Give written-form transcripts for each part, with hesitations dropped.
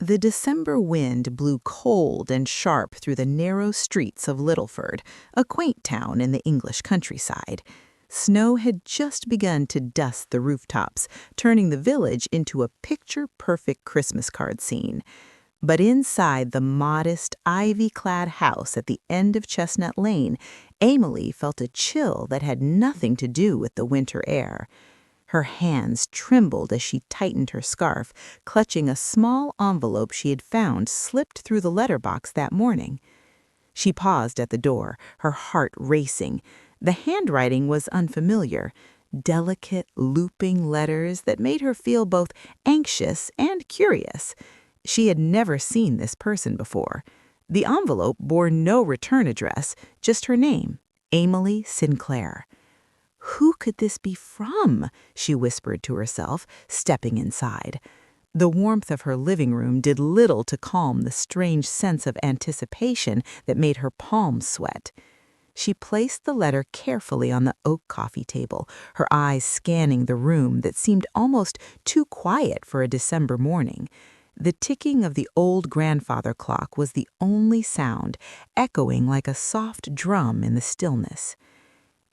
The December wind blew cold and sharp through the narrow streets of Littleford, a quaint town in the English countryside. Snow had just begun to dust the rooftops, turning the village into a picture-perfect Christmas card scene. But inside the modest, ivy-clad house at the end of Chestnut Lane, Emily felt a chill that had nothing to do with the winter air. Her hands trembled as she tightened her scarf, clutching a small envelope she had found slipped through the letterbox that morning. She paused at the door, her heart racing. The handwriting was unfamiliar, delicate, looping letters that made her feel both anxious and curious. She had never seen this person before. The envelope bore no return address, just her name, Emily Sinclair. "Who could this be from?" she whispered to herself, stepping inside. The warmth of her living room did little to calm the strange sense of anticipation that made her palms sweat. She placed the letter carefully on the oak coffee table, her eyes scanning the room that seemed almost too quiet for a December morning. The ticking of the old grandfather clock was the only sound, echoing like a soft drum in the stillness.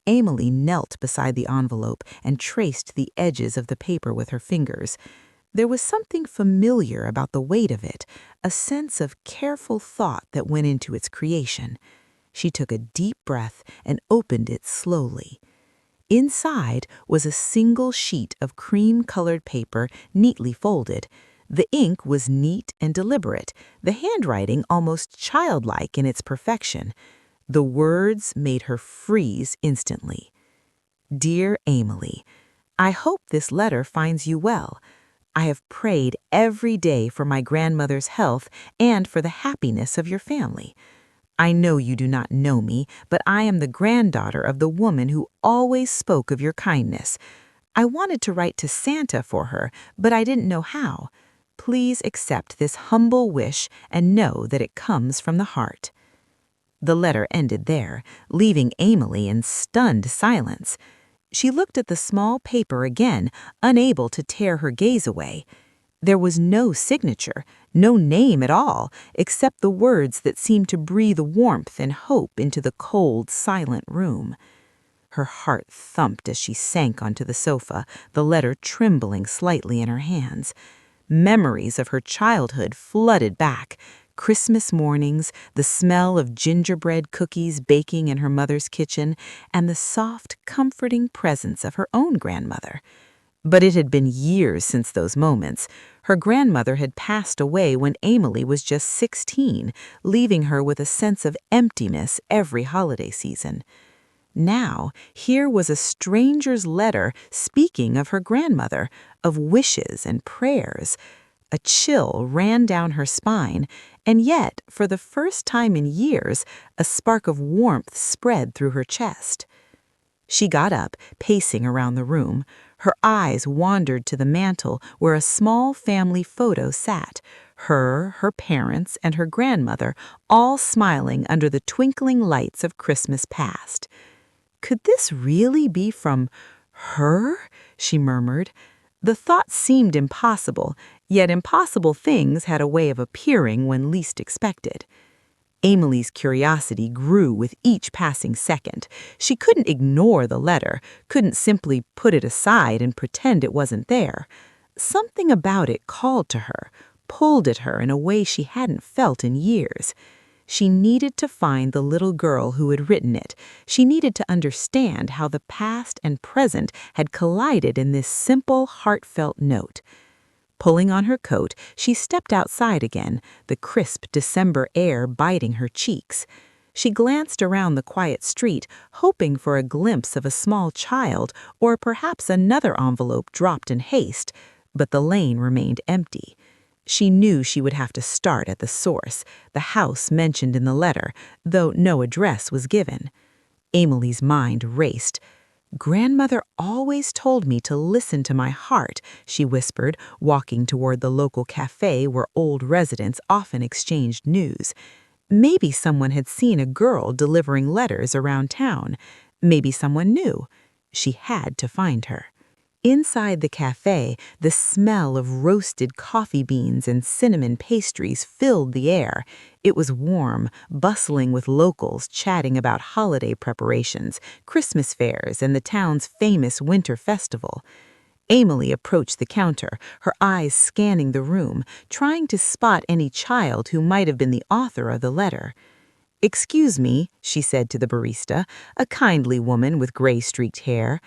Emily knelt beside the envelope and traced the edges of the paper with her fingers. There was something familiar about the weight of it, a sense of careful thought that went into its creation. She took a deep breath and opened it slowly. Inside was a single sheet of cream-colored paper neatly folded. The ink was neat and deliberate, the handwriting almost childlike in its perfection. The words made her freeze instantly. "Dear Emily, I hope this letter finds you well. I have prayed every day for my grandmother's health and for the happiness of your family. I know you do not know me, but I am the granddaughter of the woman who always spoke of your kindness. I wanted to write to Santa for her, but I didn't know how. Please accept this humble wish and know that it comes from the heart." The letter ended there, leaving Emily in stunned silence. She looked at the small paper again, unable to tear her gaze away. There was no signature, no name at all, except the words that seemed to breathe warmth and hope into the cold, silent room. Her heart thumped as she sank onto the sofa, the letter trembling slightly in her hands. Memories of her childhood flooded back. Christmas mornings, the smell of gingerbread cookies baking in her mother's kitchen, and the soft, comforting presence of her own grandmother. But it had been years since those moments. Her grandmother had passed away when Emily was just 16, leaving her with a sense of emptiness every holiday season. Now, here was a stranger's letter speaking of her grandmother, of wishes and prayers. A chill ran down her spine, and yet, for the first time in years, a spark of warmth spread through her chest. She got up, pacing around the room. Her eyes wandered to the mantel where a small family photo sat, her parents, and her grandmother, all smiling under the twinkling lights of Christmas past. "Could this really be from her?" she murmured. The thought seemed impossible, yet impossible things had a way of appearing when least expected. Emily's curiosity grew with each passing second. She couldn't ignore the letter, couldn't simply put it aside and pretend it wasn't there. Something about it called to her, pulled at her in a way she hadn't felt in years. She needed to find the little girl who had written it. She needed to understand how the past and present had collided in this simple, heartfelt note. Pulling on her coat, she stepped outside again, the crisp December air biting her cheeks. She glanced around the quiet street, hoping for a glimpse of a small child or perhaps another envelope dropped in haste, but the lane remained empty. She knew she would have to start at the source, the house mentioned in the letter, though no address was given. Emily's mind raced. "Grandmother always told me to listen to my heart," she whispered, walking toward the local cafe where old residents often exchanged news. Maybe someone had seen a girl delivering letters around town. Maybe someone knew. She had to find her. Inside the cafe, the smell of roasted coffee beans and cinnamon pastries filled the air. It was warm, bustling with locals chatting about holiday preparations, Christmas fairs, and the town's famous winter festival. Emily approached the counter, her eyes scanning the room, trying to spot any child who might have been the author of the letter. "Excuse me," she said to the barista, a kindly woman with gray-streaked hair.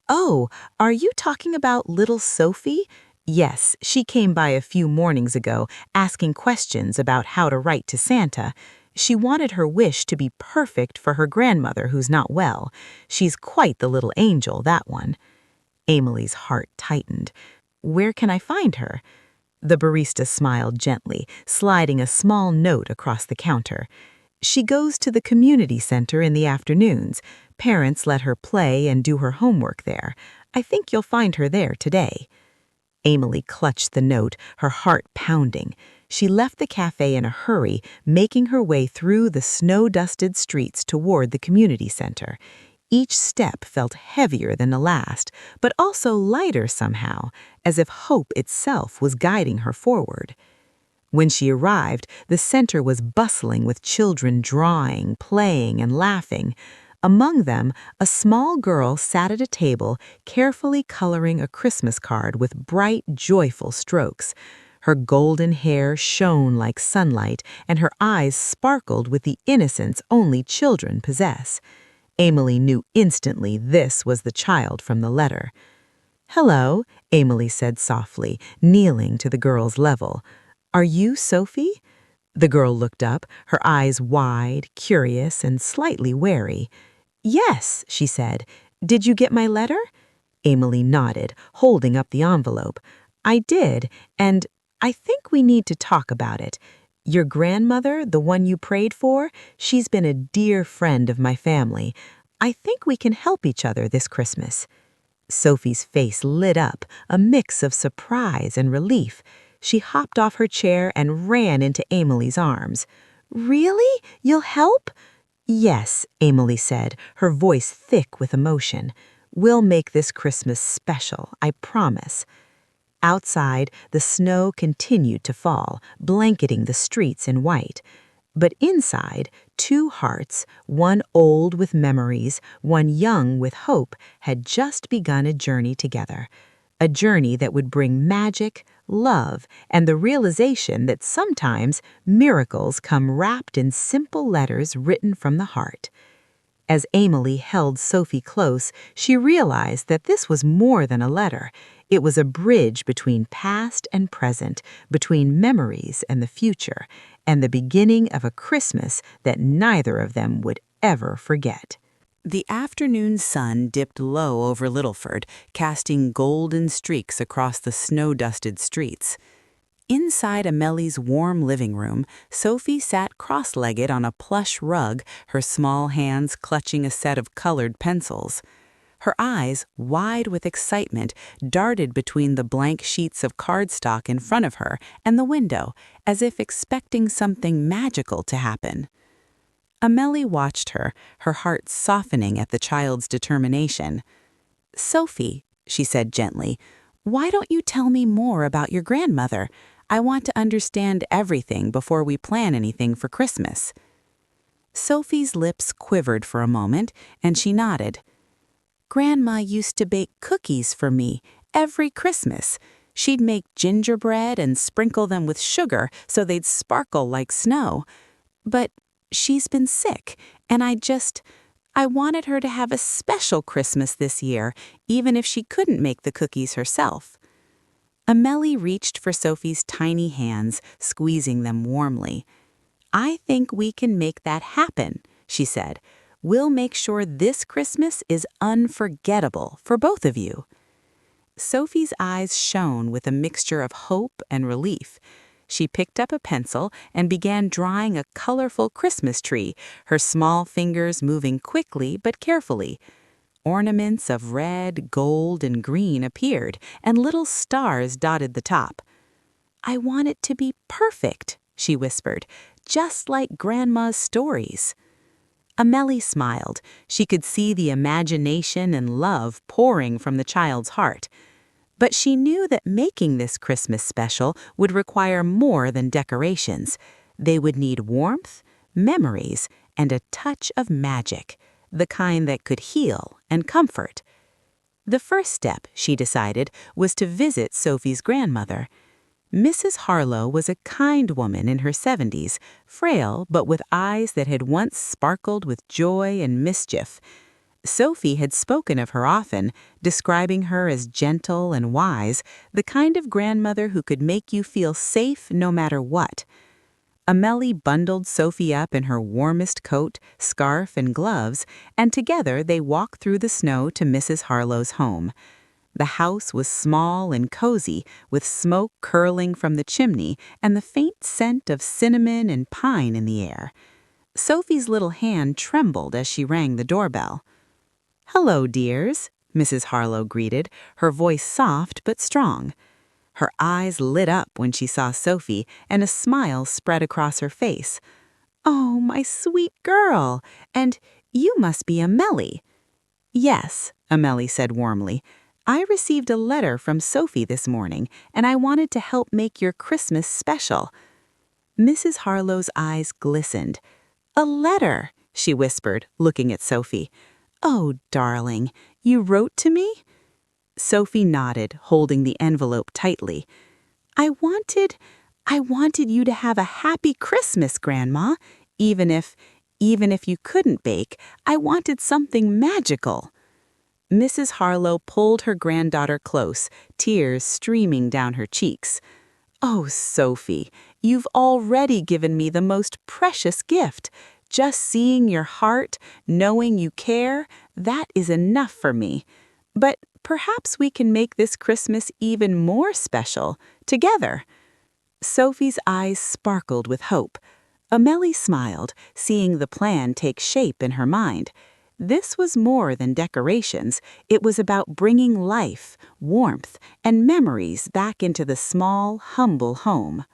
"Oh, are you talking about little Sophie?" "Yes, she came by a few mornings ago asking questions about how to write to Santa. She wanted her wish to be perfect for her grandmother who's not well. She's quite the little angel, that one." Emily's heart tightened. "Where can I find her?" The barista smiled gently, sliding a small note across the counter. "She goes to the community center in the afternoons. Parents let her play and do her homework there. I think you'll find her there today." Emily clutched the note, her heart pounding. She left the cafe in a hurry, making her way through the snow-dusted streets toward the community center. Each step felt heavier than the last, but also lighter somehow, as if hope itself was guiding her forward. When she arrived, the center was bustling with children drawing, playing, and laughing. Among them, a small girl sat at a table, carefully coloring a Christmas card with bright, joyful strokes. Her golden hair shone like sunlight, and her eyes sparkled with the innocence only children possess. Emily knew instantly this was the child from the letter. "Hello," Emily said softly, kneeling to the girl's level. "Are you Sophie?" The girl looked up, her eyes wide, curious, and slightly wary. "Yes," she said. "Did you get my letter?" Emily nodded, holding up the envelope. "I did, and I think we need to talk about it. Your grandmother, the one you prayed for, she's been a dear friend of my family. I think we can help each other this Christmas." Sophie's face lit up, a mix of surprise and relief. She hopped off her chair and ran into Emily's arms. "Really? You'll help?" "Yes," Emily said, her voice thick with emotion. "We'll make this Christmas special, I promise." Outside, the snow continued to fall, blanketing the streets in white. But inside, two hearts, one old with memories, one young with hope, had just begun a journey together. A journey that would bring magic, love, and the realization that sometimes miracles come wrapped in simple letters written from the heart. As Emily held Sophie close, she realized that this was more than a letter. It was a bridge between past and present, between memories and the future, and the beginning of a Christmas that neither of them would ever forget. The afternoon sun dipped low over Littleford, casting golden streaks across the snow-dusted streets. Inside Amelie's warm living room, Sophie sat cross-legged on a plush rug, her small hands clutching a set of colored pencils. Her eyes, wide with excitement, darted between the blank sheets of cardstock in front of her and the window, as if expecting something magical to happen. Amelie watched her, her heart softening at the child's determination. "Sophie," she said gently, "why don't you tell me more about your grandmother? I want to understand everything before we plan anything for Christmas." Sophie's lips quivered for a moment, and she nodded. "Grandma used to bake cookies for me every Christmas. She'd make gingerbread and sprinkle them with sugar so they'd sparkle like snow. But she's been sick, and I wanted her to have a special Christmas this year, even if she couldn't make the cookies herself." Amelie reached for Sophie's tiny hands, squeezing them warmly. "I think we can make that happen," she said. "We'll make sure this Christmas is unforgettable for both of you." Sophie's eyes shone with a mixture of hope and relief. She picked up a pencil and began drawing a colorful Christmas tree, her small fingers moving quickly but carefully. Ornaments of red, gold, and green appeared, and little stars dotted the top. "I want it to be perfect," she whispered, "just like Grandma's stories." Amelie smiled. She could see the imagination and love pouring from the child's heart. But she knew that making this Christmas special would require more than decorations. They would need warmth, memories, and a touch of magic, the kind that could heal and comfort. The first step, she decided, was to visit Sophie's grandmother. Mrs. Harlow was a kind woman in her 70s, frail but with eyes that had once sparkled with joy and mischief. Sophie had spoken of her often, describing her as gentle and wise, the kind of grandmother who could make you feel safe no matter what. Amelie bundled Sophie up in her warmest coat, scarf, and gloves, and together they walked through the snow to Mrs. Harlow's home. The house was small and cozy, with smoke curling from the chimney and the faint scent of cinnamon and pine in the air. Sophie's little hand trembled as she rang the doorbell. "Hello, dears," Mrs. Harlow greeted, her voice soft but strong. Her eyes lit up when she saw Sophie, and a smile spread across her face. "Oh, my sweet girl! And you must be Amelie." "Yes," Amelie said warmly. "I received a letter from Sophie this morning, and I wanted to help make your Christmas special." Mrs. Harlow's eyes glistened. "A letter," she whispered, looking at Sophie. "Oh, darling, you wrote to me?" Sophie nodded, holding the envelope tightly. I wanted you to have a happy Christmas, Grandma. Even if you couldn't bake, I wanted something magical." Mrs. Harlow pulled her granddaughter close, tears streaming down her cheeks. "Oh, Sophie, you've already given me the most precious gift. Just seeing your heart, knowing you care, that is enough for me. But perhaps we can make this Christmas even more special, together." Sophie's eyes sparkled with hope. Amelie smiled, seeing the plan take shape in her mind. This was more than decorations. It was about bringing life, warmth, and memories back into the small, humble home.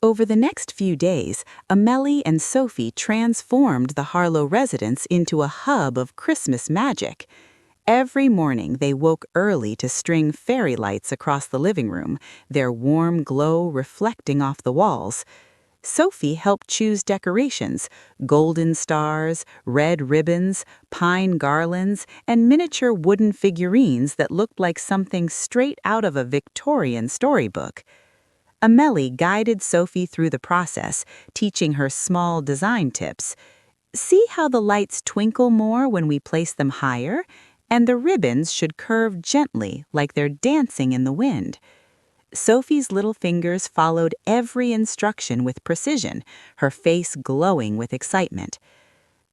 Over the next few days, Amelie and Sophie transformed the Harlow residence into a hub of Christmas magic. Every morning they woke early to string fairy lights across the living room, their warm glow reflecting off the walls. Sophie helped choose decorations: golden stars, red ribbons, pine garlands, and miniature wooden figurines that looked like something straight out of a Victorian storybook. Amelie guided Sophie through the process, teaching her small design tips. "See how the lights twinkle more when we place them higher? And the ribbons should curve gently like they're dancing in the wind." Sophie's little fingers followed every instruction with precision, her face glowing with excitement.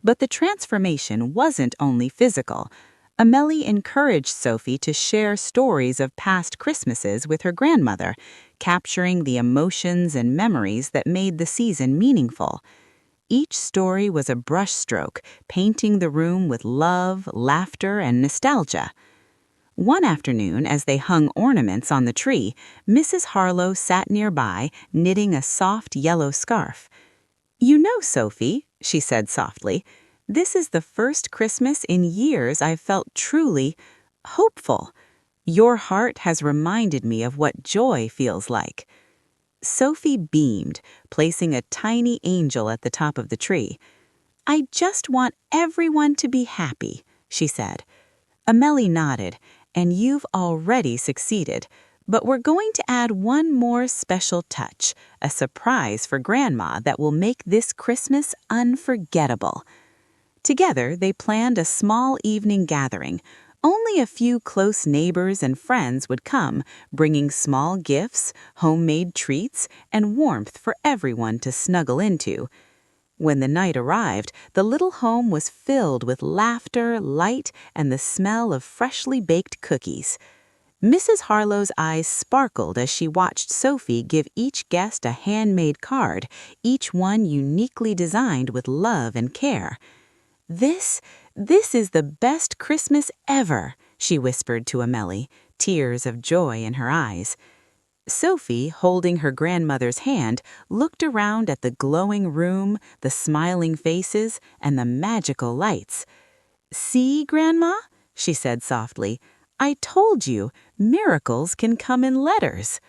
But the transformation wasn't only physical. Amelie encouraged Sophie to share stories of past Christmases with her grandmother, capturing the emotions and memories that made the season meaningful. Each story was a brushstroke, painting the room with love, laughter, and nostalgia. One afternoon, as they hung ornaments on the tree, Mrs. Harlow sat nearby, knitting a soft yellow scarf. "You know, Sophie," she said softly, "this is the first Christmas in years I've felt truly hopeful. Your heart has reminded me of what joy feels like." Sophie beamed, placing a tiny angel at the top of the tree. "I just want everyone to be happy," she said. Amelie nodded. "And you've already succeeded. But we're going to add one more special touch, a surprise for Grandma that will make this Christmas unforgettable." Together, they planned a small evening gathering. Only a few close neighbors and friends would come, bringing small gifts, homemade treats, and warmth for everyone to snuggle into. When the night arrived, the little home was filled with laughter, light, and the smell of freshly baked cookies. Mrs. Harlow's eyes sparkled as she watched Sophie give each guest a handmade card, each one uniquely designed with love and care. This is the best Christmas ever," she whispered to Amelie, tears of joy in her eyes. Sophie, holding her grandmother's hand, looked around at the glowing room, the smiling faces, and the magical lights. "See, Grandma?" she said softly. "I told you, miracles can come in letters."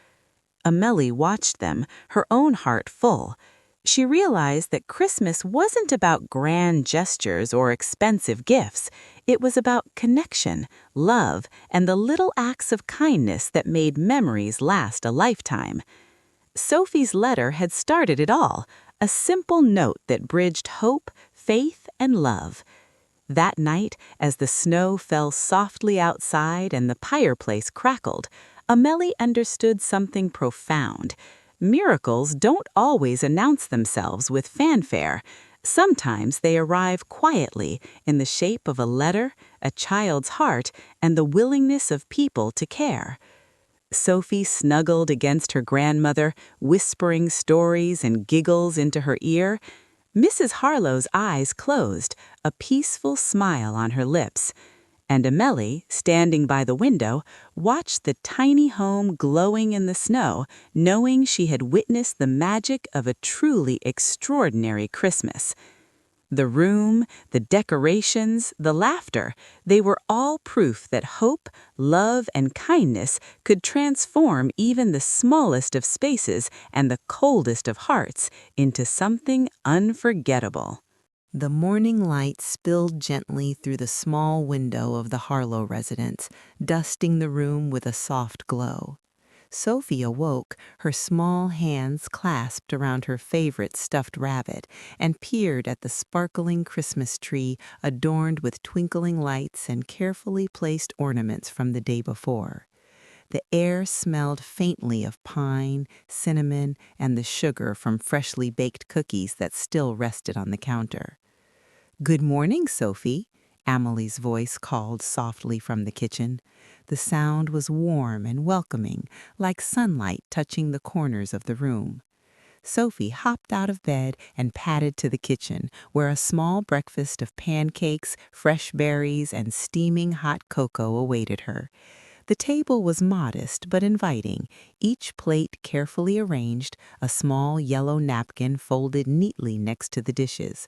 Amelie watched them, her own heart full. She realized that Christmas wasn't about grand gestures or expensive gifts. It was about connection, love, and the little acts of kindness that made memories last a lifetime. Sophie's letter had started it all, a simple note that bridged hope, faith, and love. That night, as the snow fell softly outside and the fireplace crackled, Amelie understood something profound. Miracles don't always announce themselves with fanfare. Sometimes they arrive quietly in the shape of a letter, a child's heart, and the willingness of people to care. Sophie snuggled against her grandmother, whispering stories and giggles into her ear. Mrs. Harlowe's eyes closed, a peaceful smile on her lips. And Amelie, standing by the window, watched the tiny home glowing in the snow, knowing she had witnessed the magic of a truly extraordinary Christmas. The room, the decorations, the laughter, they were all proof that hope, love, and kindness could transform even the smallest of spaces and the coldest of hearts into something unforgettable. The morning light spilled gently through the small window of the Harlow residence, dusting the room with a soft glow. Sophie awoke, her small hands clasped around her favorite stuffed rabbit, and peered at the sparkling Christmas tree adorned with twinkling lights and carefully placed ornaments from the day before. The air smelled faintly of pine, cinnamon, and the sugar from freshly baked cookies that still rested on the counter. "Good morning, Sophie," Amelie's voice called softly from the kitchen. The sound was warm and welcoming, like sunlight touching the corners of the room. Sophie hopped out of bed and padded to the kitchen, where a small breakfast of pancakes, fresh berries, and steaming hot cocoa awaited her. The table was modest but inviting, each plate carefully arranged, a small yellow napkin folded neatly next to the dishes.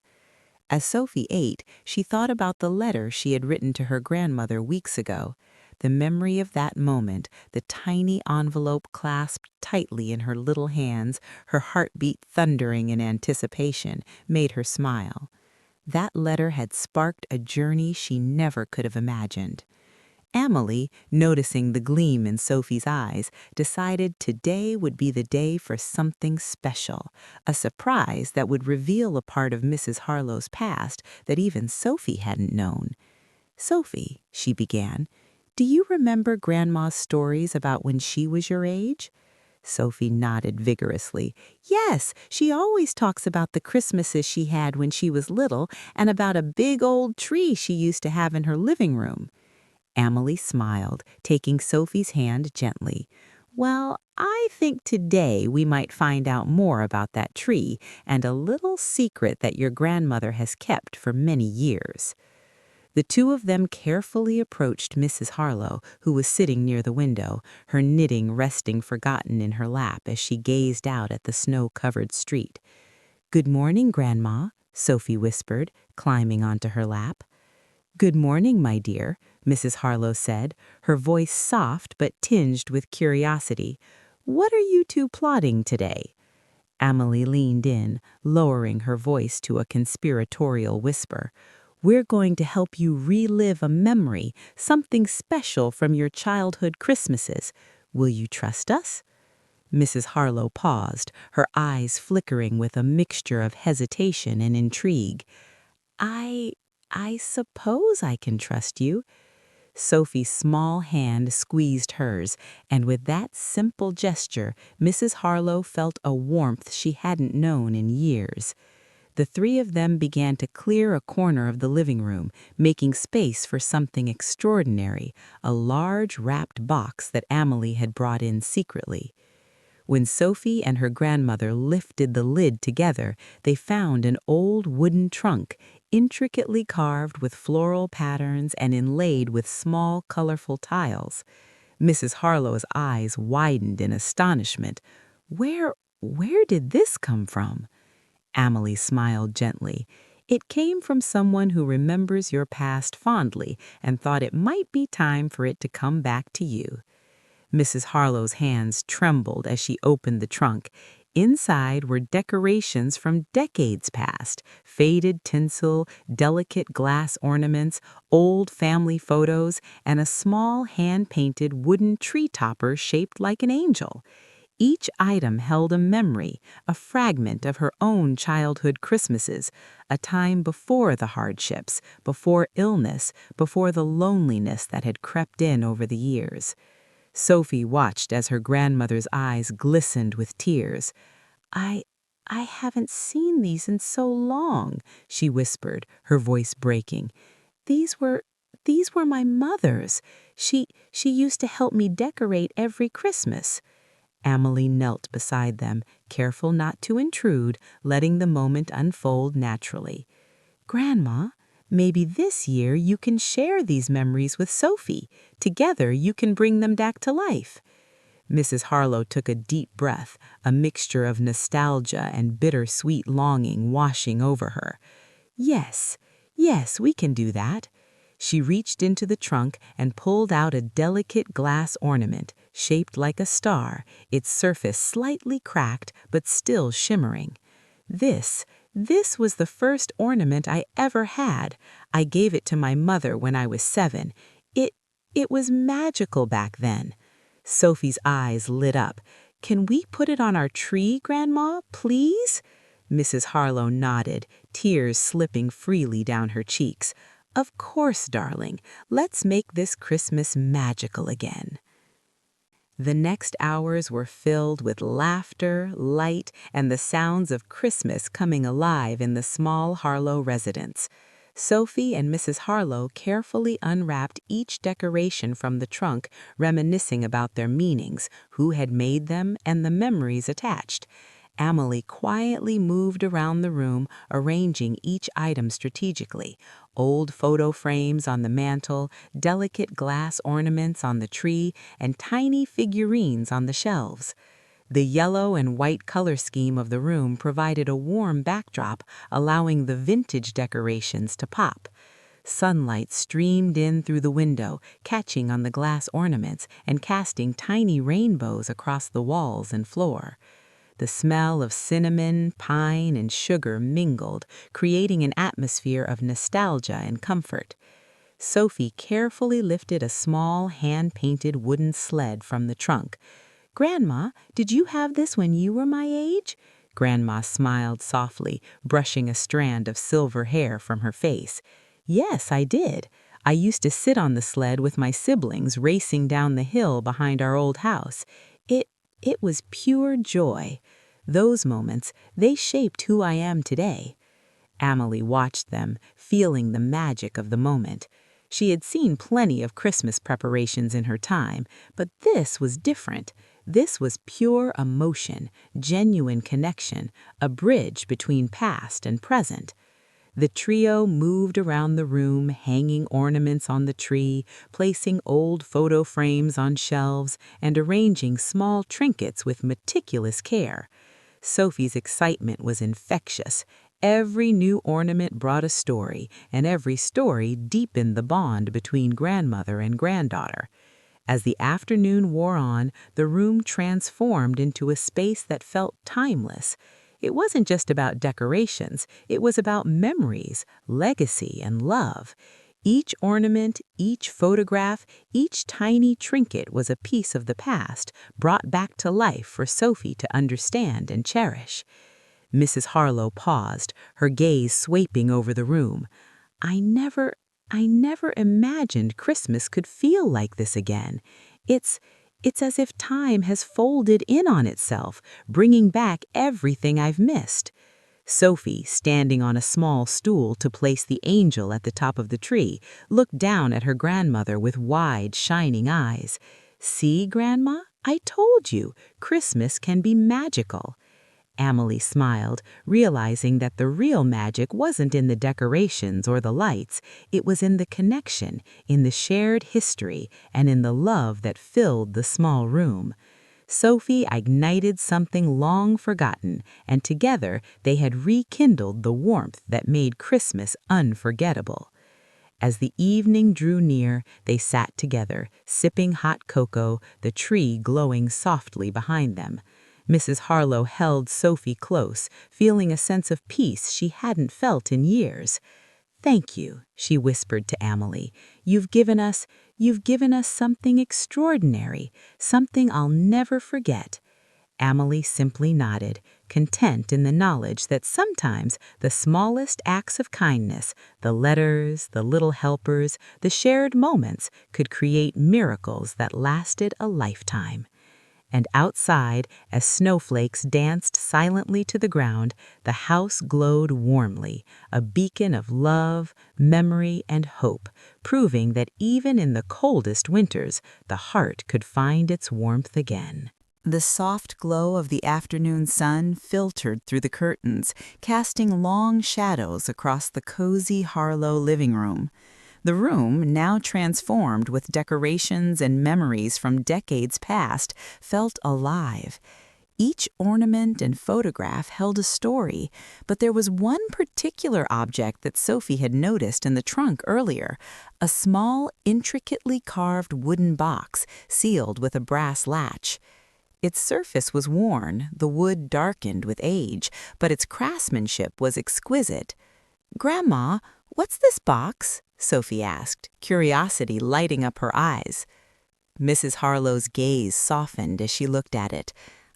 As Sophie ate, she thought about the letter she had written to her grandmother weeks ago. The memory of that moment, the tiny envelope clasped tightly in her little hands, her heartbeat thundering in anticipation, made her smile. That letter had sparked a journey she never could have imagined. Amelie, noticing the gleam in Sophie's eyes, decided today would be the day for something special, a surprise that would reveal a part of Mrs. Harlowe's past that even Sophie hadn't known. "Sophie," she began, "do you remember Grandma's stories about when she was your age?" Sophie nodded vigorously. "Yes, she always talks about the Christmases she had when she was little and about a big old tree she used to have in her living room." Amelie smiled, taking Sophie's hand gently. "Well, I think today we might find out more about that tree and a little secret that your grandmother has kept for many years." The two of them carefully approached Mrs. Harlowe, who was sitting near the window, her knitting resting forgotten in her lap as she gazed out at the snow-covered street. "Good morning, Grandma," Sophie whispered, climbing onto her lap. "Good morning, my dear," Mrs. Harlowe said, her voice soft but tinged with curiosity. "What are you two plotting today?" Amelie leaned in, lowering her voice to a conspiratorial whisper. "We're going to help you relive a memory, something special from your childhood Christmases. Will you trust us?" Mrs. Harlowe paused, her eyes flickering with a mixture of hesitation and intrigue. I I suppose I can trust you." Sophie's small hand squeezed hers, and with that simple gesture, Mrs. Harlowe felt a warmth she hadn't known in years. The three of them began to clear a corner of the living room, making space for something extraordinary, a large wrapped box that Amelie had brought in secretly. When Sophie and her grandmother lifted the lid together, they found an old wooden trunk, intricately carved with floral patterns and inlaid with small, colorful tiles. Mrs. Harlow's eyes widened in astonishment. Where did this come from? Amelie smiled gently. It came from someone who remembers your past fondly and thought it might be time for it to come back to you. Mrs. Harlow's hands trembled as she opened the trunk. Inside were decorations from decades past, faded tinsel, delicate glass ornaments, old family photos, and a small hand-painted wooden tree topper shaped like an angel. Each item held a memory, a fragment of her own childhood Christmases, a time before the hardships, before illness, before the loneliness that had crept in over the years. Sophie watched as her grandmother's eyes glistened with tears. I haven't seen these in so long," she whispered, her voice breaking. These were my mother's. She used to help me decorate every Christmas." Amelie knelt beside them, careful not to intrude, letting the moment unfold naturally. "Grandma, maybe this year you can share these memories with Sophie. Together you can bring them back to life." Mrs. Harlow took a deep breath, a mixture of nostalgia and bittersweet longing washing over her. Yes, we can do that." She reached into the trunk and pulled out a delicate glass ornament, shaped like a star, its surface slightly cracked but still shimmering. This was the first ornament I ever had. I gave it to my mother when I was 7. It was magical back then." Sophie's eyes lit up. "Can we put it on our tree, Grandma, please?" Mrs. Harlow nodded, tears slipping freely down her cheeks. "Of course, darling. Let's make this Christmas magical again." The next hours were filled with laughter, light, and the sounds of Christmas coming alive in the small Harlow residence. Sophie and Mrs. Harlow carefully unwrapped each decoration from the trunk, reminiscing about their meanings, who had made them, and the memories attached. Amelie quietly moved around the room, arranging each item strategically. Old photo frames on the mantel, delicate glass ornaments on the tree, and tiny figurines on the shelves. The yellow and white color scheme of the room provided a warm backdrop, allowing the vintage decorations to pop. Sunlight streamed in through the window, catching on the glass ornaments and casting tiny rainbows across the walls and floor. The smell of cinnamon, pine, and sugar mingled, creating an atmosphere of nostalgia and comfort. Sophie carefully lifted a small, hand-painted wooden sled from the trunk. "Grandma, did you have this when you were my age?" Grandma smiled softly, brushing a strand of silver hair from her face. "Yes, I did. I used to sit on the sled with my siblings racing down the hill behind our old house. It was pure joy. Those moments, they shaped who I am today." Amelie watched them, feeling the magic of the moment. She had seen plenty of Christmas preparations in her time, but this was different. This was pure emotion, genuine connection, a bridge between past and present. The trio moved around the room, hanging ornaments on the tree, placing old photo frames on shelves, and arranging small trinkets with meticulous care. Sophie's excitement was infectious. Every new ornament brought a story, and every story deepened the bond between grandmother and granddaughter. As the afternoon wore on, the room transformed into a space that felt timeless. It wasn't just about decorations, it was about memories, legacy, and love. Each ornament, each photograph, each tiny trinket was a piece of the past, brought back to life for Sophie to understand and cherish. Mrs. Harlow paused, her gaze sweeping over the room. I never imagined Christmas could feel like this again. It's as if time has folded in on itself, bringing back everything I've missed." Sophie, standing on a small stool to place the angel at the top of the tree, looked down at her grandmother with wide, shining eyes. "See, Grandma? I told you, Christmas can be magical." Amelie smiled, realizing that the real magic wasn't in the decorations or the lights. It was in the connection, in the shared history, and in the love that filled the small room. Sophie ignited something long forgotten, and together they had rekindled the warmth that made Christmas unforgettable. As the evening drew near, they sat together, sipping hot cocoa, the tree glowing softly behind them. Mrs. Harlow held Sophie close, feeling a sense of peace she hadn't felt in years. "Thank you," she whispered to Amelie. You've given us something extraordinary, something I'll never forget." Amelie simply nodded, content in the knowledge that sometimes the smallest acts of kindness, the letters, the little helpers, the shared moments, could create miracles that lasted a lifetime. And outside, as snowflakes danced silently to the ground, the house glowed warmly, a beacon of love, memory, and hope, proving that even in the coldest winters, the heart could find its warmth again. The soft glow of the afternoon sun filtered through the curtains, casting long shadows across the cozy Harlow living room. The room, now transformed with decorations and memories from decades past, felt alive. Each ornament and photograph held a story, but there was one particular object that Sophie had noticed in the trunk earlier, a small, intricately carved wooden box sealed with a brass latch. Its surface was worn, the wood darkened with age, but its craftsmanship was exquisite. "Grandma, what's this box?" Sophie asked, curiosity lighting up her eyes. Mrs. Harlow's gaze softened as she looked at it.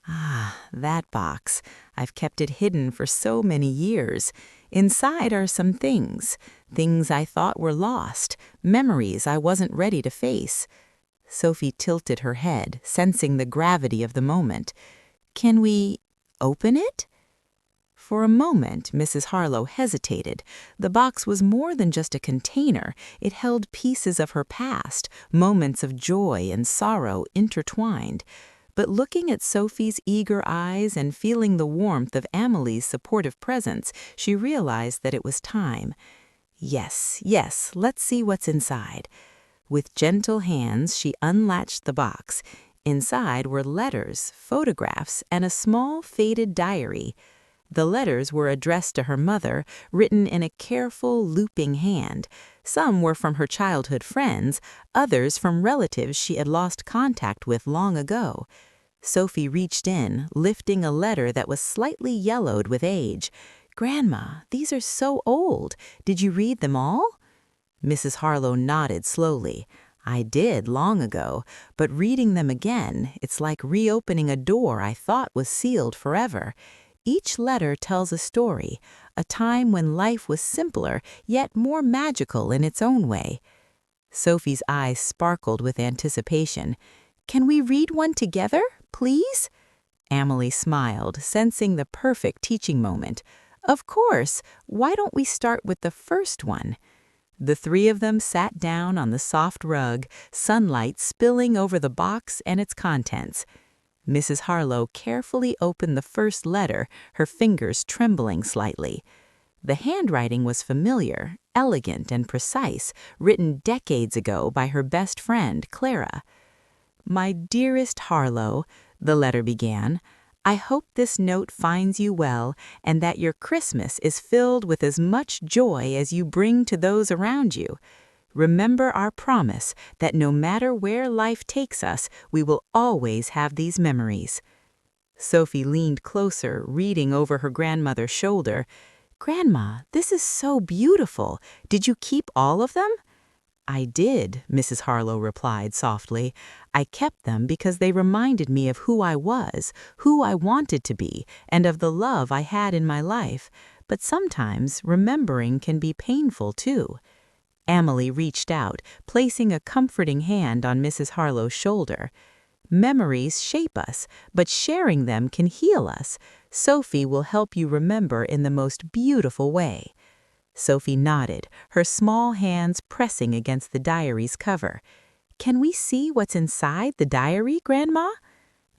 "Ah, that box. I've kept it hidden for so many years. Inside are some things I thought were lost, memories I wasn't ready to face." Sophie tilted her head, sensing the gravity of the moment. "Can we open it?" For a moment, Mrs. Harlow hesitated. The box was more than just a container. It held pieces of her past, moments of joy and sorrow intertwined. But looking at Sophie's eager eyes and feeling the warmth of Amelie's supportive presence, she realized that it was time. Yes, let's see what's inside." With gentle hands, she unlatched the box. Inside were letters, photographs, and a small, faded diary. The letters were addressed to her mother, written in a careful, looping hand. Some were from her childhood friends, others from relatives she had lost contact with long ago. Sophie reached in, lifting a letter that was slightly yellowed with age. "Grandma, these are so old. Did you read them all?" Mrs. Harlow nodded slowly. "I did long ago, but reading them again, it's like reopening a door I thought was sealed forever. Each letter tells a story, a time when life was simpler, yet more magical in its own way." Sophie's eyes sparkled with anticipation. "Can we read one together, please?" Amelie smiled, sensing the perfect teaching moment. "Of course. Why don't we start with the first one?" The three of them sat down on the soft rug, sunlight spilling over the box and its contents. Mrs. Harlow carefully opened the first letter, her fingers trembling slightly. The handwriting was familiar, elegant and precise, written decades ago by her best friend, Clara. "My dearest Harlow," the letter began, "I hope this note finds you well and that your Christmas is filled with as much joy as you bring to those around you. Remember our promise that no matter where life takes us, we will always have these memories." Sophie leaned closer, reading over her grandmother's shoulder. "Grandma, this is so beautiful. Did you keep all of them?" "I did," Mrs. Harlow replied softly. "I kept them because they reminded me of who I was, who I wanted to be, and of the love I had in my life. But sometimes remembering can be painful too." Amelie reached out, placing a comforting hand on Mrs. Harlow's shoulder. "Memories shape us, but sharing them can heal us. Sophie will help you remember in the most beautiful way." Sophie nodded, her small hands pressing against the diary's cover. "Can we see what's inside the diary, Grandma?"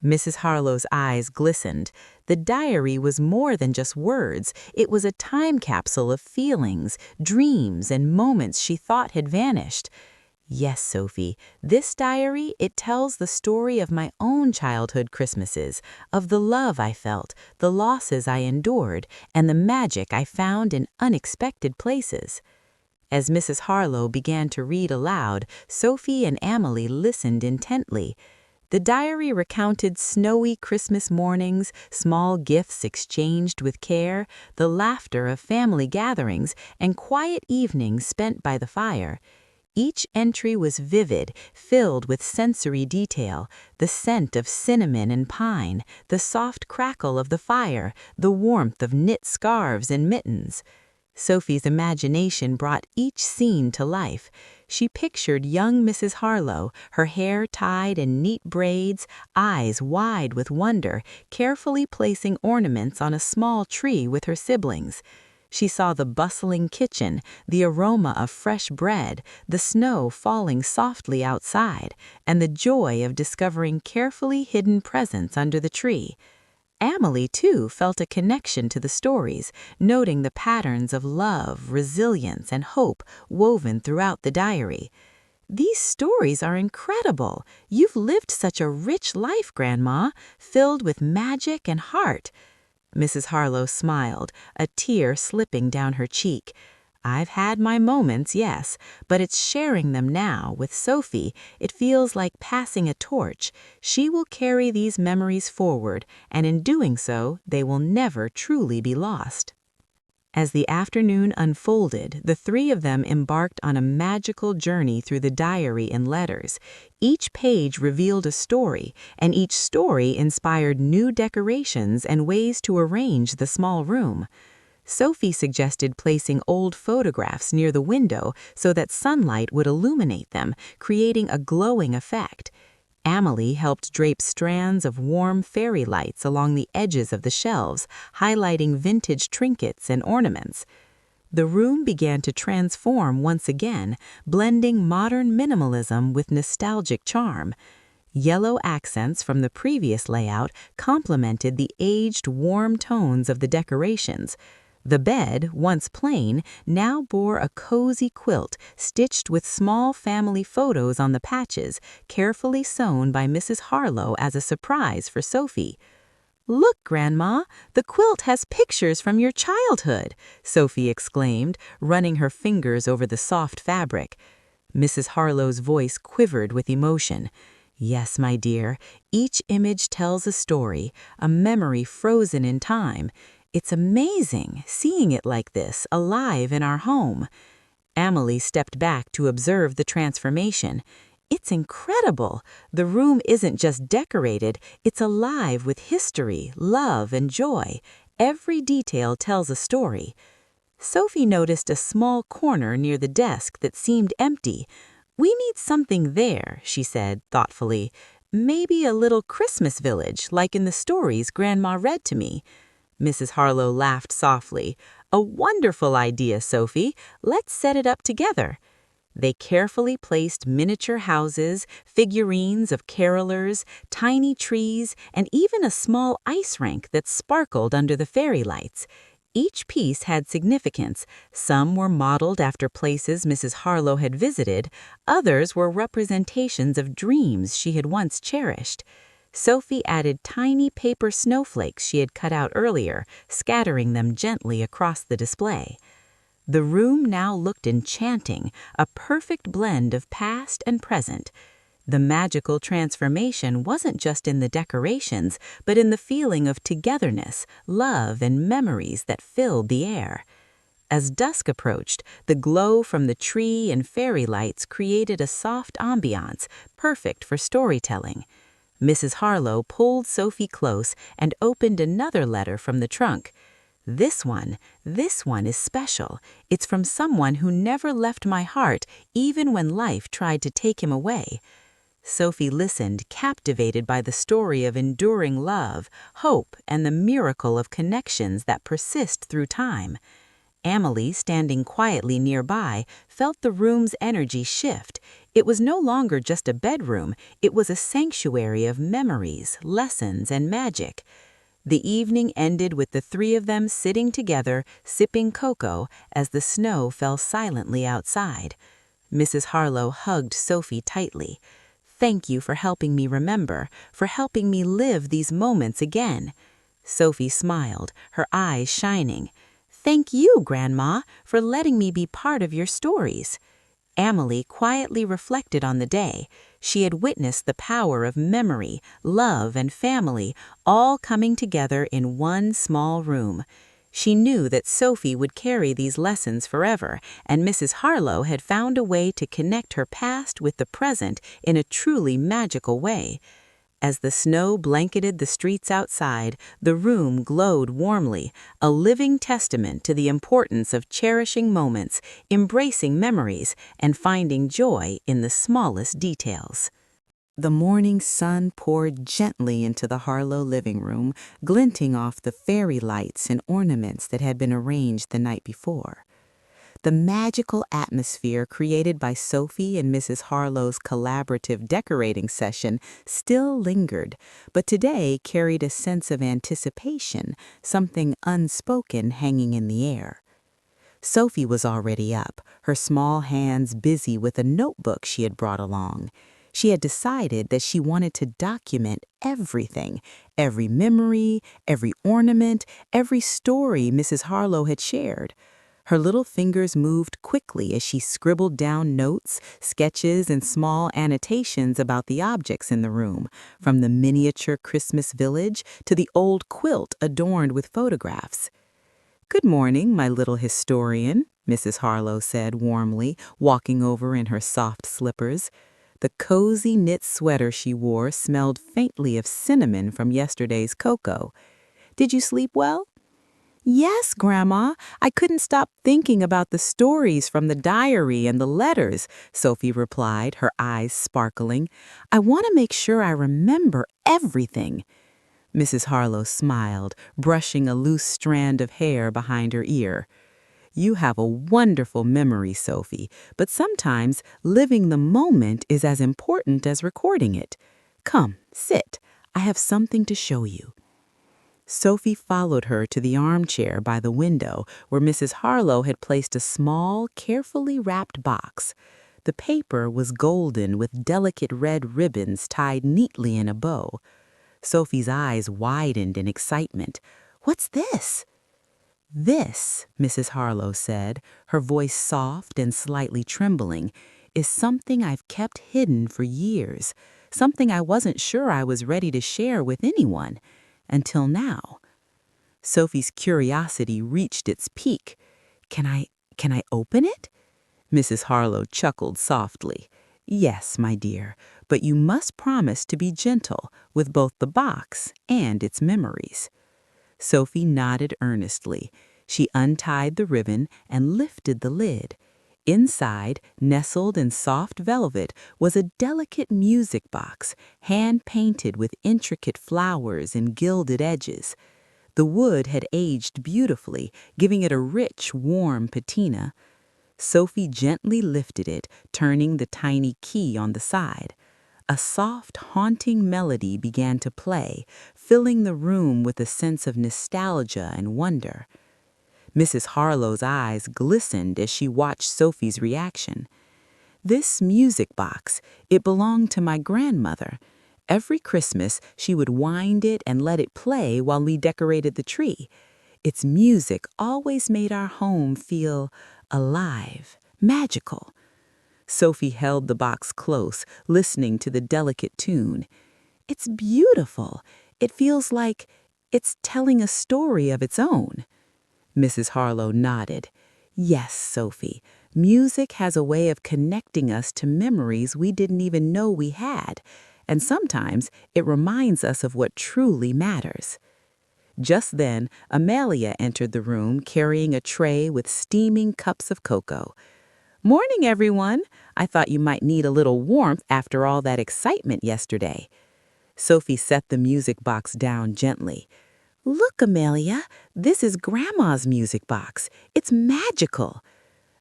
Mrs. Harlow's eyes glistened. The diary was more than just words. It was a time capsule of feelings, dreams, and moments she thought had vanished. Yes, Sophie, this diary, it tells the story of my own childhood Christmases, of the love I felt, the losses I endured, and the magic I found in unexpected places. As Mrs. Harlow began to read aloud, Sophie and Amelie listened intently. The diary recounted snowy Christmas mornings, small gifts exchanged with care, the laughter of family gatherings, and quiet evenings spent by the fire. Each entry was vivid, filled with sensory detail, the scent of cinnamon and pine, the soft crackle of the fire, the warmth of knit scarves and mittens. Sophie's imagination brought each scene to life. She pictured young Mrs. Harlow, her hair tied in neat braids, eyes wide with wonder, carefully placing ornaments on a small tree with her siblings. She saw the bustling kitchen, the aroma of fresh bread, the snow falling softly outside, and the joy of discovering carefully hidden presents under the tree. Amelie, too, felt a connection to the stories, noting the patterns of love, resilience, and hope woven throughout the diary. "These stories are incredible. You've lived such a rich life, Grandma, filled with magic and heart." Mrs. Harlow smiled, a tear slipping down her cheek. "I've had my moments, yes, but it's sharing them now with Sophie. It feels like passing a torch. She will carry these memories forward, and in doing so, they will never truly be lost." As the afternoon unfolded, the three of them embarked on a magical journey through the diary in letters. Each page revealed a story, and each story inspired new decorations and ways to arrange the small room. Sophie suggested placing old photographs near the window so that sunlight would illuminate them, creating a glowing effect. Amelie helped drape strands of warm fairy lights along the edges of the shelves, highlighting vintage trinkets and ornaments. The room began to transform once again, blending modern minimalism with nostalgic charm. Yellow accents from the previous layout complemented the aged, warm tones of the decorations. The bed, once plain, now bore a cozy quilt stitched with small family photos on the patches, carefully sewn by Mrs. Harlow as a surprise for Sophie. "Look, Grandma, the quilt has pictures from your childhood," Sophie exclaimed, running her fingers over the soft fabric. Mrs. Harlow's voice quivered with emotion. "Yes, my dear, each image tells a story, a memory frozen in time. It's amazing seeing it like this, alive in our home." Amelie stepped back to observe the transformation. "It's incredible. The room isn't just decorated, it's alive with history, love, and joy. Every detail tells a story." Sophie noticed a small corner near the desk that seemed empty. "We need something there," she said thoughtfully. "Maybe a little Christmas village, like in the stories Grandma read to me." Mrs. Harlow laughed softly. "A wonderful idea, Sophie. Let's set it up together." They carefully placed miniature houses, figurines of carolers, tiny trees, and even a small ice rink that sparkled under the fairy lights. Each piece had significance. Some were modeled after places Mrs. Harlow had visited, others were representations of dreams she had once cherished. Sophie added tiny paper snowflakes she had cut out earlier, scattering them gently across the display. The room now looked enchanting, a perfect blend of past and present. The magical transformation wasn't just in the decorations, but in the feeling of togetherness, love, and memories that filled the air. As dusk approached, the glow from the tree and fairy lights created a soft ambiance, perfect for storytelling. Mrs. Harlow pulled Sophie close and opened another letter from the trunk. This one is special. It's from someone who never left my heart, even when life tried to take him away." Sophie listened, captivated by the story of enduring love, hope, and the miracle of connections that persist through time. Amelie, standing quietly nearby, felt the room's energy shift. It was no longer just a bedroom, it was a sanctuary of memories, lessons, and magic. The evening ended with the three of them sitting together, sipping cocoa as the snow fell silently outside. Mrs. Harlow hugged Sophie tightly. "Thank you for helping me remember, for helping me live these moments again." Sophie smiled, her eyes shining. "Thank you, Grandma, for letting me be part of your stories." Amelie quietly reflected on the day. She had witnessed the power of memory, love, and family all coming together in one small room. She knew that Sophie would carry these lessons forever, and Mrs. Harlow had found a way to connect her past with the present in a truly magical way. As the snow blanketed the streets outside, the room glowed warmly, a living testament to the importance of cherishing moments, embracing memories, and finding joy in the smallest details. The morning sun poured gently into the Harlow living room, glinting off the fairy lights and ornaments that had been arranged the night before. The magical atmosphere created by Sophie and Mrs. Harlow's collaborative decorating session still lingered, but today carried a sense of anticipation, something unspoken hanging in the air. Sophie was already up, her small hands busy with a notebook she had brought along. She had decided that she wanted to document everything, every memory, every ornament, every story Mrs. Harlow had shared. Her little fingers moved quickly as she scribbled down notes, sketches, and small annotations about the objects in the room, from the miniature Christmas village to the old quilt adorned with photographs. "Good morning, my little historian," Mrs. Harlow said warmly, walking over in her soft slippers. The cozy knit sweater she wore smelled faintly of cinnamon from yesterday's cocoa. "Did you sleep well?" "Yes, Grandma. I couldn't stop thinking about the stories from the diary and the letters," Sophie replied, her eyes sparkling. "I want to make sure I remember everything." Mrs. Harlow smiled, brushing a loose strand of hair behind her ear. "You have a wonderful memory, Sophie, but sometimes living the moment is as important as recording it. Come, sit. I have something to show you." Sophie followed her to the armchair by the window where Mrs. Harlow had placed a small, carefully wrapped box. The paper was golden with delicate red ribbons tied neatly in a bow. Sophie's eyes widened in excitement. "What's this?" "This," Mrs. Harlow said, her voice soft and slightly trembling, "is something I've kept hidden for years, something I wasn't sure I was ready to share with anyone. Until now." Sophie's curiosity reached its peak. Can I open it?" Mrs. Harlow chuckled softly. "Yes, my dear, but you must promise to be gentle with both the box and its memories." Sophie nodded earnestly. She untied the ribbon and lifted the lid. Inside, nestled in soft velvet, was a delicate music box, hand-painted with intricate flowers and gilded edges. The wood had aged beautifully, giving it a rich, warm patina. Sophie gently lifted it, turning the tiny key on the side. A soft, haunting melody began to play, filling the room with a sense of nostalgia and wonder. Mrs. Harlow's eyes glistened as she watched Sophie's reaction. "This music box, it belonged to my grandmother. Every Christmas, she would wind it and let it play while we decorated the tree. Its music always made our home feel alive, magical." Sophie held the box close, listening to the delicate tune. "It's beautiful. It feels like it's telling a story of its own." Mrs. Harlow nodded. "Yes, Sophie, music has a way of connecting us to memories we didn't even know we had, and sometimes it reminds us of what truly matters." Just then, Amelia entered the room carrying a tray with steaming cups of cocoa. "Morning, everyone. I thought you might need a little warmth after all that excitement yesterday." Sophie set the music box down gently. "Look, Amelia, this is Grandma's music box. It's magical."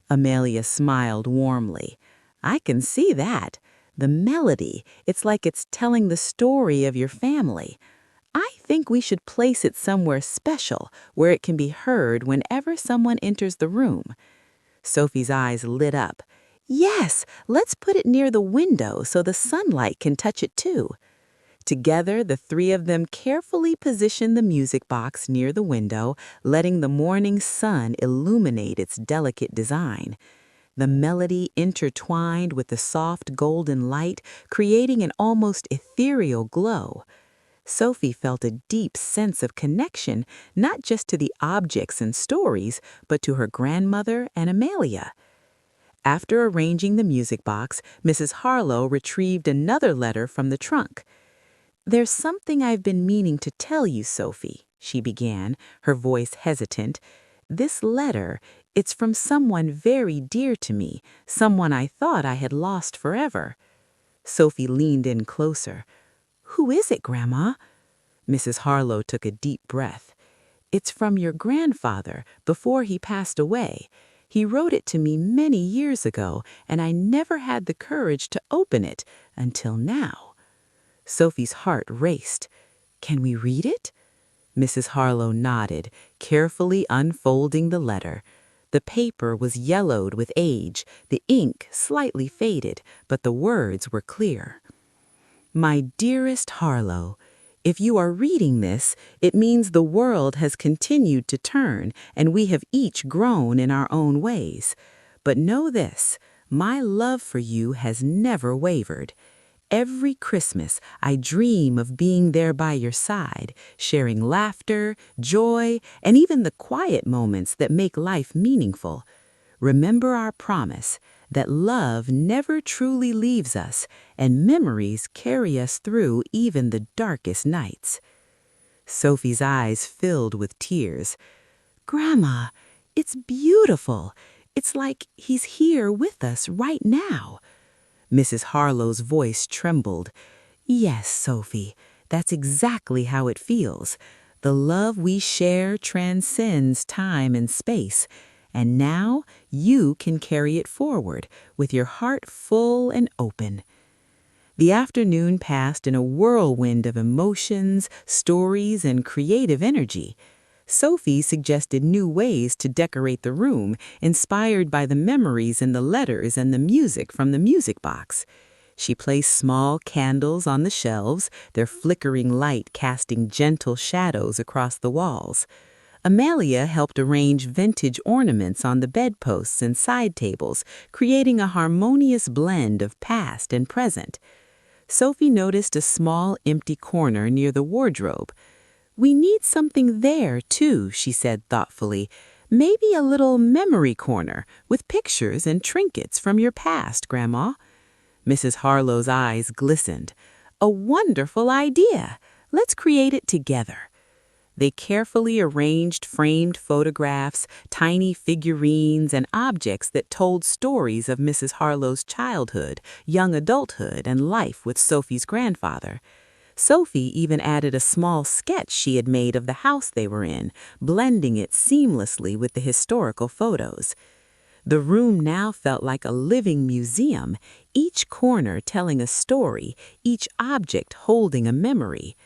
Amelia smiled warmly. "I can see that. The melody, it's like it's telling the story of your family. I think we should place it somewhere special where it can be heard whenever someone enters the room." Sophie's eyes lit up. "Yes, let's put it near the window so the sunlight can touch it too." Together, the three of them carefully positioned the music box near the window, letting the morning sun illuminate its delicate design. The melody intertwined with the soft golden light, creating an almost ethereal glow. Sophie felt a deep sense of connection, not just to the objects and stories, but to her grandmother and Amelia. After arranging the music box, Mrs. Harlow retrieved another letter from the trunk. "There's something I've been meaning to tell you, Sophie," she began, her voice hesitant. "This letter, it's from someone very dear to me, someone I thought I had lost forever." Sophie leaned in closer. "Who is it, Grandma?" Mrs. Harlow took a deep breath. "It's from your grandfather, before he passed away. He wrote it to me many years ago, and I never had the courage to open it until now." Sophie's heart raced. "Can we read it?" Mrs. Harlow nodded, carefully unfolding the letter. The paper was yellowed with age, the ink slightly faded, but the words were clear. "My dearest Harlow, if you are reading this, it means the world has continued to turn, and we have each grown in our own ways. But know this, my love for you has never wavered. Every Christmas, I dream of being there by your side, sharing laughter, joy, and even the quiet moments that make life meaningful. Remember our promise that love never truly leaves us, and memories carry us through even the darkest nights." Sophie's eyes filled with tears. "Grandma, it's beautiful. It's like he's here with us right now." Mrs. Harlow's voice trembled. "Yes, Sophie, that's exactly how it feels. The love we share transcends time and space, and now you can carry it forward with your heart full and open." The afternoon passed in a whirlwind of emotions, stories, and creative energy. Sophie suggested new ways to decorate the room, inspired by the memories in the letters and the music from the music box. She placed small candles on the shelves, their flickering light casting gentle shadows across the walls. Amelia helped arrange vintage ornaments on the bedposts and side tables, creating a harmonious blend of past and present. Sophie noticed a small empty corner near the wardrobe. "We need something there, too," she said thoughtfully. "Maybe a little memory corner with pictures and trinkets from your past, Grandma." Mrs. Harlow's eyes glistened. "A wonderful idea. Let's create it together." They carefully arranged framed photographs, tiny figurines, and objects that told stories of Mrs. Harlow's childhood, young adulthood, and life with Sophie's grandfather. Sophie even added a small sketch she had made of the house they were in, blending it seamlessly with the historical photos. The room now felt like a living museum, each corner telling a story, each object holding a memory.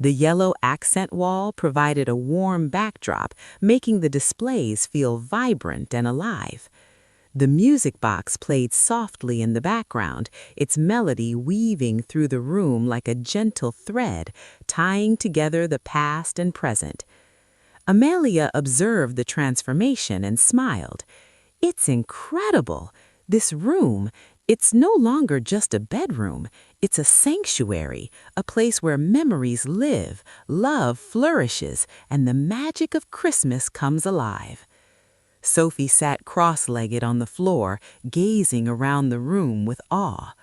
The yellow accent wall provided a warm backdrop, making the displays feel vibrant and alive. The music box played softly in the background, its melody weaving through the room like a gentle thread, tying together the past and present. Amelia observed the transformation and smiled. "It's incredible. This room, it's no longer just a bedroom. It's a sanctuary, a place where memories live, love flourishes, and the magic of Christmas comes alive." Sophie sat cross-legged on the floor, gazing around the room with awe.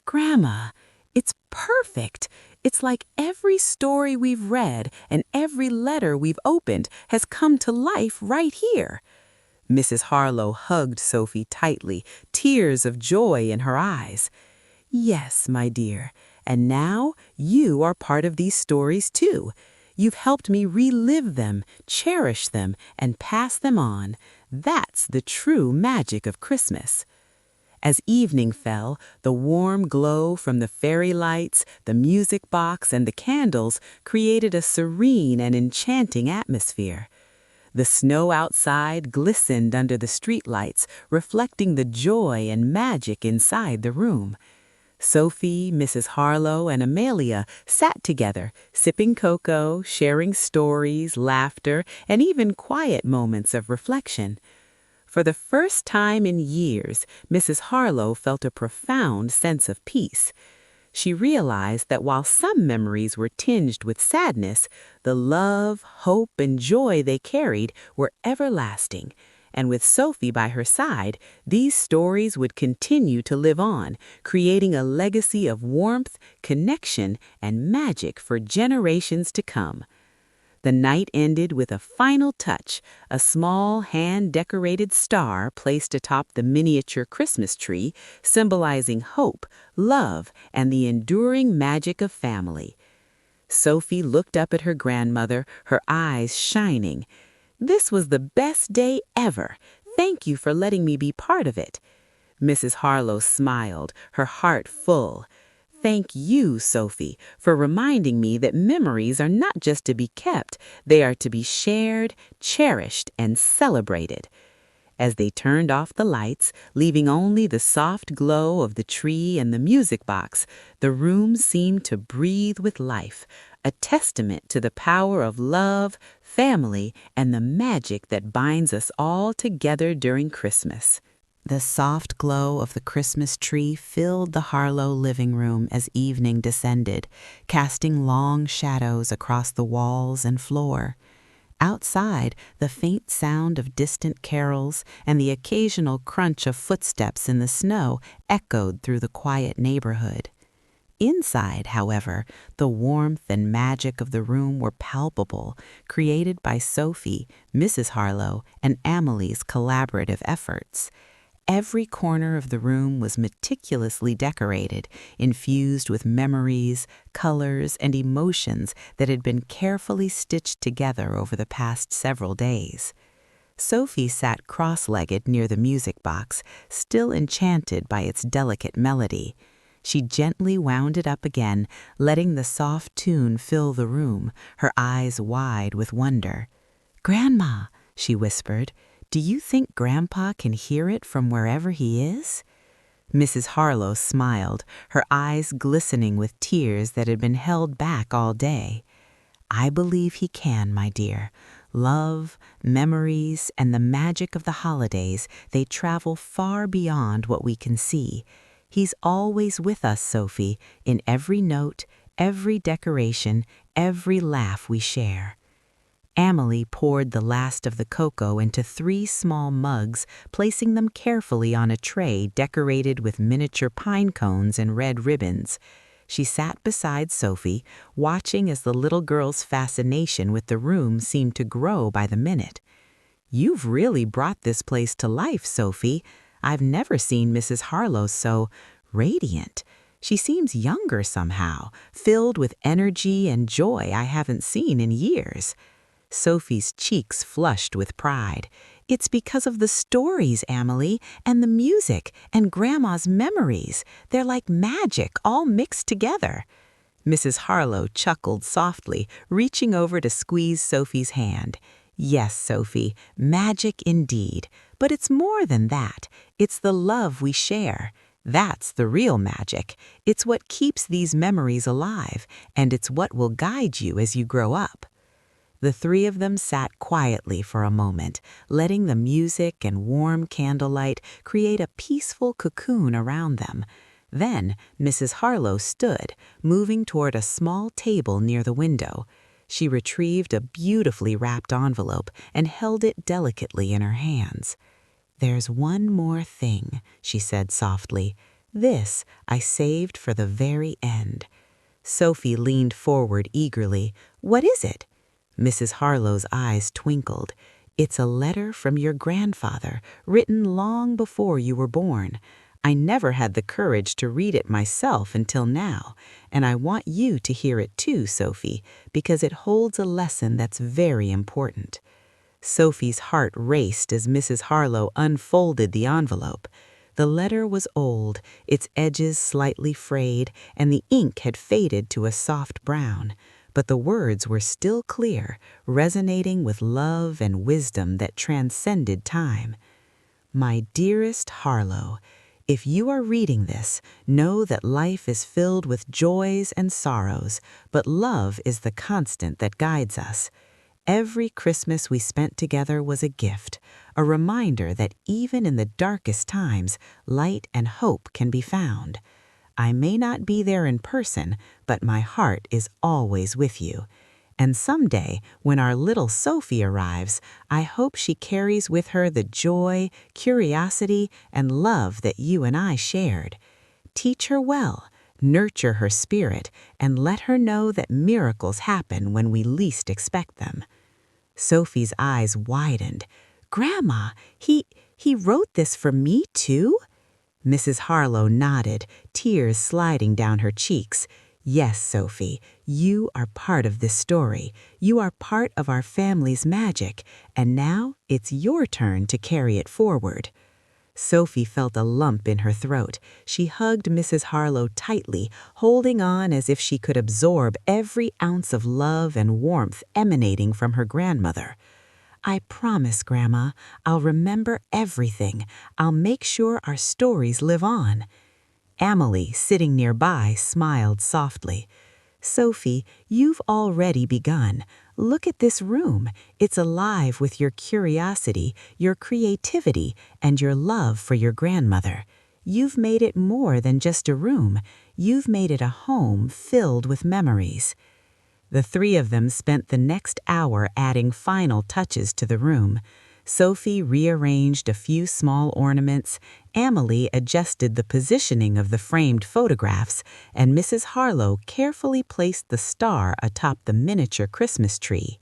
"Grandma, it's perfect. It's like every story we've read and every letter we've opened has come to life right here." Mrs. Harlow hugged Sophie tightly, tears of joy in her eyes. "Yes, my dear, and now you are part of these stories too. You've helped me relive them, cherish them, and pass them on. That's the true magic of Christmas." As evening fell, the warm glow from the fairy lights, the music box, and the candles created a serene and enchanting atmosphere. The snow outside glistened under the streetlights, reflecting the joy and magic inside the room. Sophie, Mrs. Harlow, and Amelia sat together, sipping cocoa, sharing stories, laughter, and even quiet moments of reflection. For the first time in years, Mrs. Harlow felt a profound sense of peace. She realized that while some memories were tinged with sadness, the love, hope, and joy they carried were everlasting. And with Sophie by her side, these stories would continue to live on, creating a legacy of warmth, connection, and magic for generations to come. The night ended with a final touch, a small hand-decorated star placed atop the miniature Christmas tree, symbolizing hope, love, and the enduring magic of family. Sophie looked up at her grandmother, her eyes shining. "This was the best day ever. Thank you for letting me be part of it." Mrs. Harlow smiled, her heart full. "Thank you, Sophie, for reminding me that memories are not just to be kept, they are to be shared, cherished, and celebrated." As they turned off the lights, leaving only the soft glow of the tree and the music box, the room seemed to breathe with life, a testament to the power of love, family, and the magic that binds us all together during Christmas. The soft glow of the Christmas tree filled the Harlow living room as evening descended, casting long shadows across the walls and floor. Outside, the faint sound of distant carols and the occasional crunch of footsteps in the snow echoed through the quiet neighborhood. Inside, however, the warmth and magic of the room were palpable, created by Sophie, Mrs. Harlow, and Amelie's collaborative efforts. Every corner of the room was meticulously decorated, infused with memories, colors, and emotions that had been carefully stitched together over the past several days. Sophie sat cross-legged near the music box, still enchanted by its delicate melody. She gently wound it up again, letting the soft tune fill the room, her eyes wide with wonder. "Grandma," she whispered, "do you think Grandpa can hear it from wherever he is?" Mrs. Harlow smiled, her eyes glistening with tears that had been held back all day. "I believe he can, my dear. Love, memories, and the magic of the holidays, they travel far beyond what we can see. He's always with us, Sophie, in every note, every decoration, every laugh we share." Amelie poured the last of the cocoa into 3 small mugs, placing them carefully on a tray decorated with miniature pine cones and red ribbons. She sat beside Sophie, watching as the little girl's fascination with the room seemed to grow by the minute. "You've really brought this place to life, Sophie. I've never seen Mrs. Harlow so radiant. She seems younger somehow, filled with energy and joy I haven't seen in years." Sophie's cheeks flushed with pride. "It's because of the stories, Amelie, and the music, and Grandma's memories. They're like magic, all mixed together." Mrs. Harlow chuckled softly, reaching over to squeeze Sophie's hand. "Yes, Sophie, magic indeed. But it's more than that. It's the love we share. That's the real magic. It's what keeps these memories alive, and it's what will guide you as you grow up." The 3 of them sat quietly for a moment, letting the music and warm candlelight create a peaceful cocoon around them. Then Mrs. Harlow stood, moving toward a small table near the window. She retrieved a beautifully wrapped envelope and held it delicately in her hands. "There's one more thing," she said softly. "This I saved for the very end." Sophie leaned forward eagerly. "What is it?" Mrs. Harlow's eyes twinkled. "It's a letter from your grandfather, written long before you were born. I never had the courage to read it myself until now, and I want you to hear it too, Sophie, because it holds a lesson that's very important." Sophie's heart raced as Mrs. Harlow unfolded the envelope. The letter was old, its edges slightly frayed, and the ink had faded to a soft brown. But the words were still clear, resonating with love and wisdom that transcended time. My dearest Harlow, if you are reading this, know that life is filled with joys and sorrows, but love is the constant that guides us. Every Christmas we spent together was a gift, a reminder that even in the darkest times, light and hope can be found. I may not be there in person, but my heart is always with you. And someday, when our little Sophie arrives, I hope she carries with her the joy, curiosity, and love that you and I shared. Teach her well, nurture her spirit, and let her know that miracles happen when we least expect them. Sophie's eyes widened. Grandma, he wrote this for me too? Mrs. Harlow nodded, tears sliding down her cheeks. Yes, Sophie, you are part of this story. You are part of our family's magic, and now it's your turn to carry it forward. Sophie felt a lump in her throat. She hugged Mrs. Harlow tightly, holding on as if she could absorb every ounce of love and warmth emanating from her grandmother. I promise, Grandma, I'll remember everything. I'll make sure our stories live on. Amelie, sitting nearby, smiled softly. Sophie, you've already begun. Look at this room. It's alive with your curiosity, your creativity, and your love for your grandmother. You've made it more than just a room. You've made it a home filled with memories. The three of them spent the next hour adding final touches to the room. Sophie rearranged a few small ornaments, Amelie adjusted the positioning of the framed photographs, and Mrs. Harlow carefully placed the star atop the miniature Christmas tree.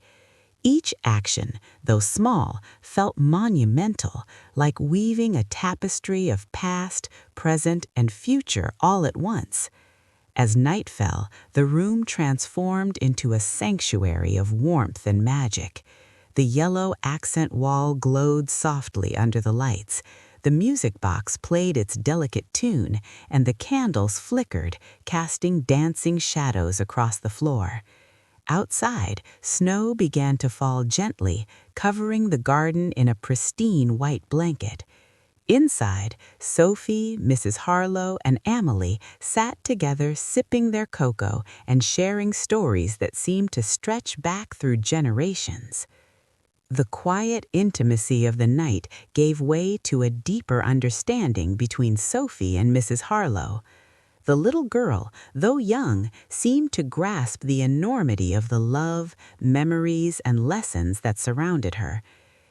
Each action, though small, felt monumental, like weaving a tapestry of past, present, and future all at once. As night fell, the room transformed into a sanctuary of warmth and magic. The yellow accent wall glowed softly under the lights. The music box played its delicate tune, and the candles flickered, casting dancing shadows across the floor. Outside, snow began to fall gently, covering the garden in a pristine white blanket. Inside, Sophie, Mrs. Harlow, and Amelie sat together sipping their cocoa and sharing stories that seemed to stretch back through generations. The quiet intimacy of the night gave way to a deeper understanding between Sophie and Mrs. Harlow. The little girl, though young, seemed to grasp the enormity of the love, memories, and lessons that surrounded her.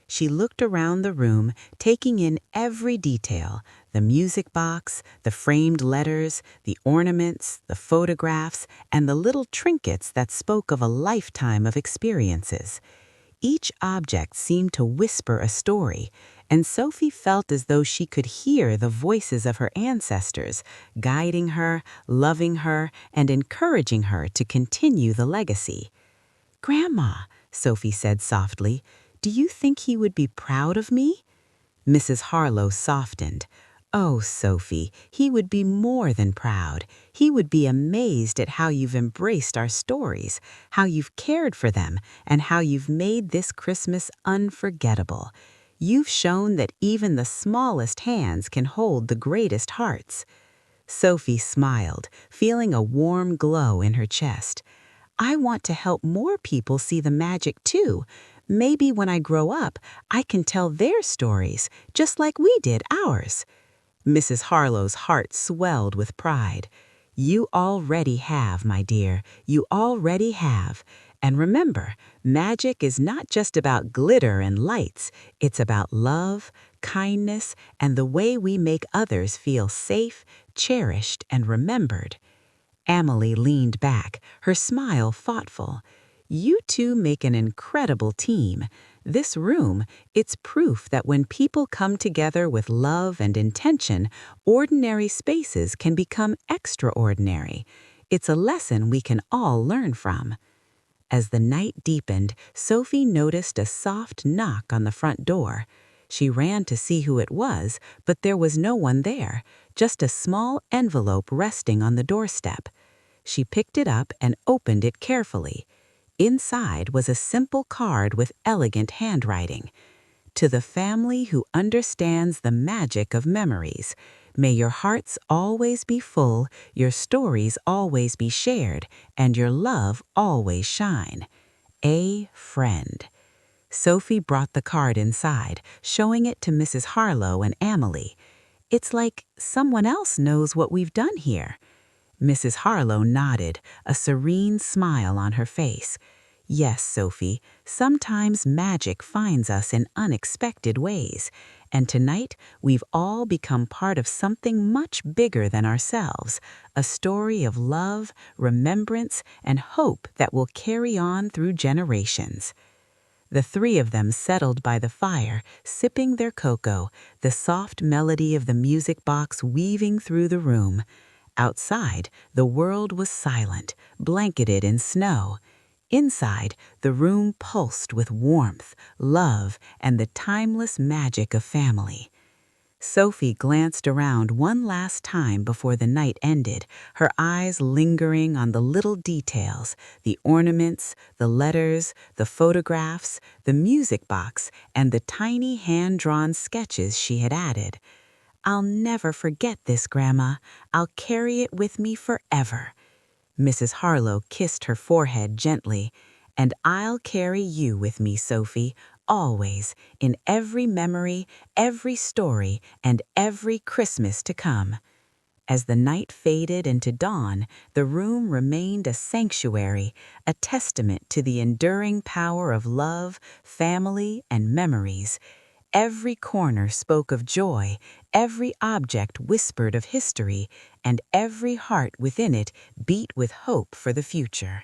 She looked around the room, taking in every detail: the music box, the framed letters, the ornaments, the photographs, and the little trinkets that spoke of a lifetime of experiences. Each object seemed to whisper a story, and Sophie felt as though she could hear the voices of her ancestors, guiding her, loving her, and encouraging her to continue the legacy. "Grandma," Sophie said softly, "do you think he would be proud of me?" Mrs. Harlow softened. "Oh, Sophie, he would be more than proud. He would be amazed at how you've embraced our stories, how you've cared for them, and how you've made this Christmas unforgettable. You've shown that even the smallest hands can hold the greatest hearts." Sophie smiled, feeling a warm glow in her chest. "I want to help more people see the magic too. Maybe when I grow up, I can tell their stories, just like we did ours." Mrs. Harlow's heart swelled with pride. "You already have, my dear. You already have. And remember, magic is not just about glitter and lights. It's about love, kindness, and the way we make others feel safe, cherished, and remembered." Amelie leaned back, her smile thoughtful. "You two make an incredible team. This room, it's proof that when people come together with love and intention, ordinary spaces can become extraordinary. It's a lesson we can all learn from." As the night deepened, Sophie noticed a soft knock on the front door. She ran to see who it was, but there was no one there, just a small envelope resting on the doorstep. She picked it up and opened it carefully. Inside was a simple card with elegant handwriting. To the family who understands the magic of memories, may your hearts always be full, your stories always be shared, and your love always shine. A friend. Sophie brought the card inside, showing it to Mrs. Harlow and Amelie. It's like someone else knows what we've done here. Mrs. Harlow nodded, a serene smile on her face. Yes, Sophie, sometimes magic finds us in unexpected ways, and tonight we've all become part of something much bigger than ourselves, a story of love, remembrance, and hope that will carry on through generations. The three of them settled by the fire, sipping their cocoa, the soft melody of the music box weaving through the room. Outside, the world was silent, blanketed in snow. Inside, the room pulsed with warmth, love, and the timeless magic of family. Sophie glanced around one last time before the night ended, her eyes lingering on the little details, the ornaments, the letters, the photographs, the music box, and the tiny hand-drawn sketches she had added. "I'll never forget this, Grandma. I'll carry it with me forever." Mrs. Harlow kissed her forehead gently. "And I'll carry you with me, Sophie, always, in every memory, every story, and every Christmas to come." As the night faded into dawn, the room remained a sanctuary, a testament to the enduring power of love, family, and memories. Every corner spoke of joy, every object whispered of history, and every heart within it beat with hope for the future.